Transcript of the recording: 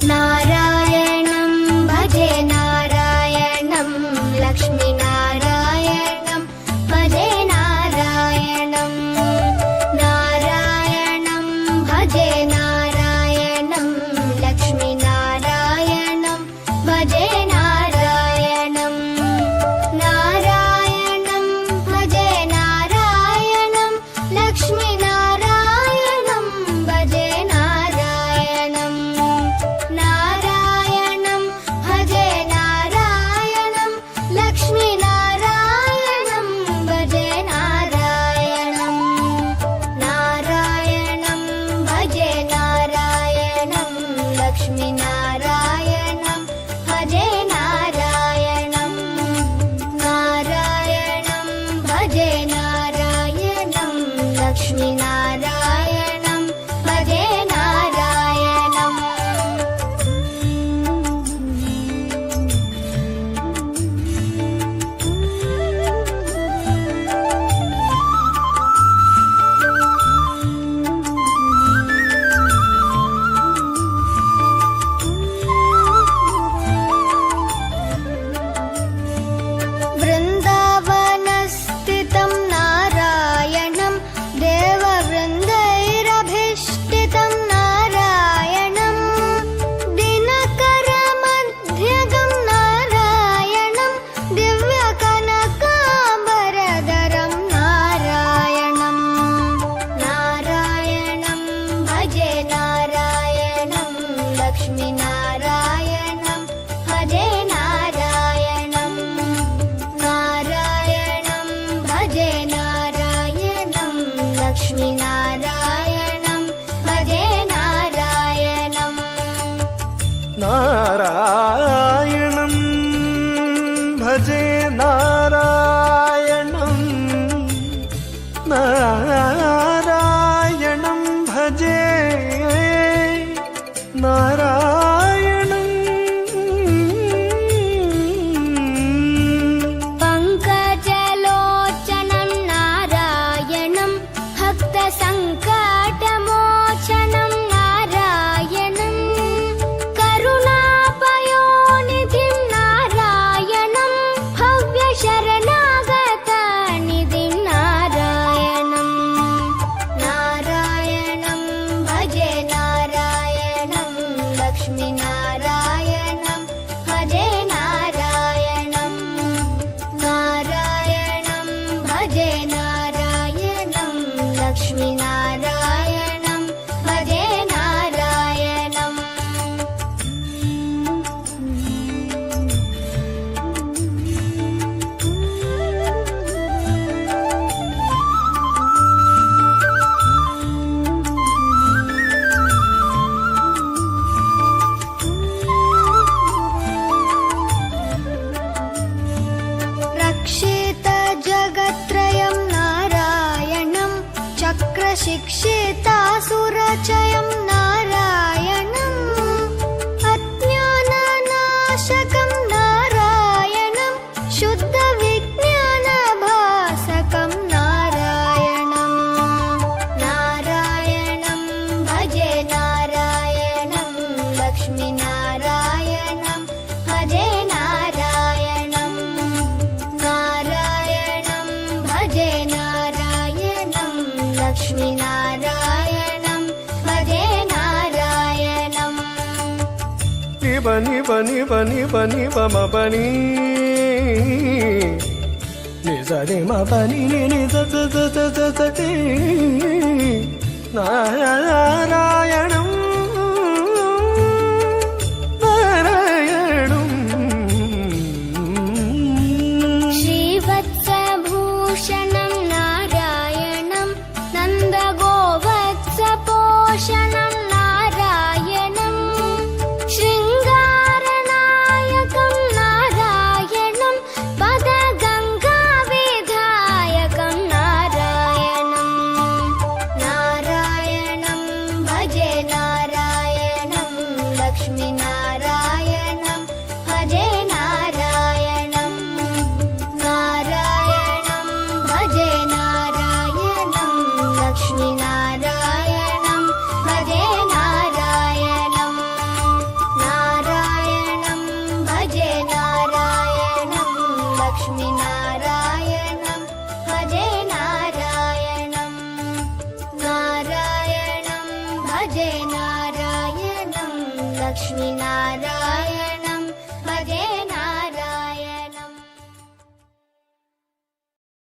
नारायणं भजे नारायणं लक्ष्मीनारायणं भजे नारायणं नारायणं भजे नारायणं लक्ष्मीनारायणं भजे नारायणं नारायणं भजे नारायणं लक्ष्मीनारायणं भजे नारायणं नारायणं भजे नारायणं लक्ष्मीनारायणं भजे नारायणं नारायणं भजे नारायणं लक्ष्मीनारायणं भजे नारायणं नारायणं भजे नारायणं लक्ष्मीनारायणं भजे नारायणं वृन्दावनस्थितं नारायणं देववृन्दैरभिष्टितं नारायणं दिनकरमध्यगं नारायणं दिव्यकनकाम्बरधरं नारायणं नारायणं भजे नारायणं लक्ष्मीनारायणं भजे नारायणं नारायणं भजे नारायणं लक्ष्मीनारायणं भजे नारायणं नारायणं भजे नारायणं नारायणं भजे नारायणं पङ्कजलोचनं नारायणं भक्तसङ्कटमोचनं नारायणं करुणापयोनिधिं नारायणं भव्यशरणागतनिधिं नारायणं नारायणं भजे नारायणं लक्ष्मीनारायणं भजे नारायणं नारायणं भजे नारायणं लक्ष्मीनारायणं भजे नारायणं रक्षितजगत्त्रयं नारायणं चक्रशिक्षितासुरचयं नारायणं अज्ञाननाशकं नारायणं शुद्धविज्ञानभासकं नारायणं नारायणं भजे नारायणं लक्ष्मीनारायणं भजे नारायणं नारायणं भजे नारायणं लक्ष्मीनारायणं भजे नारायणं निबनि बनि बनि बनि बम बनि निजरे म बनि नि ज ज ज ज ज ज ति नारायणं नारायणं श्रीवत्सभूषणं नारायणं नन्दगोवत्सपोषणं नारायणं शृङ्गारनायकं नारायणं पदगङ्गाविधायकं नारायणं नारायणं भजे नारायणं लक्ष्मीनारायणं भजे नारायणं नारायणं भजे नारायणं लक्ष्मीनारायणं भजे नारायणं लक्ष्मीनारायणं भजे नारायणं नारायणं भजे नारायणं लक्ष्मीनारायणं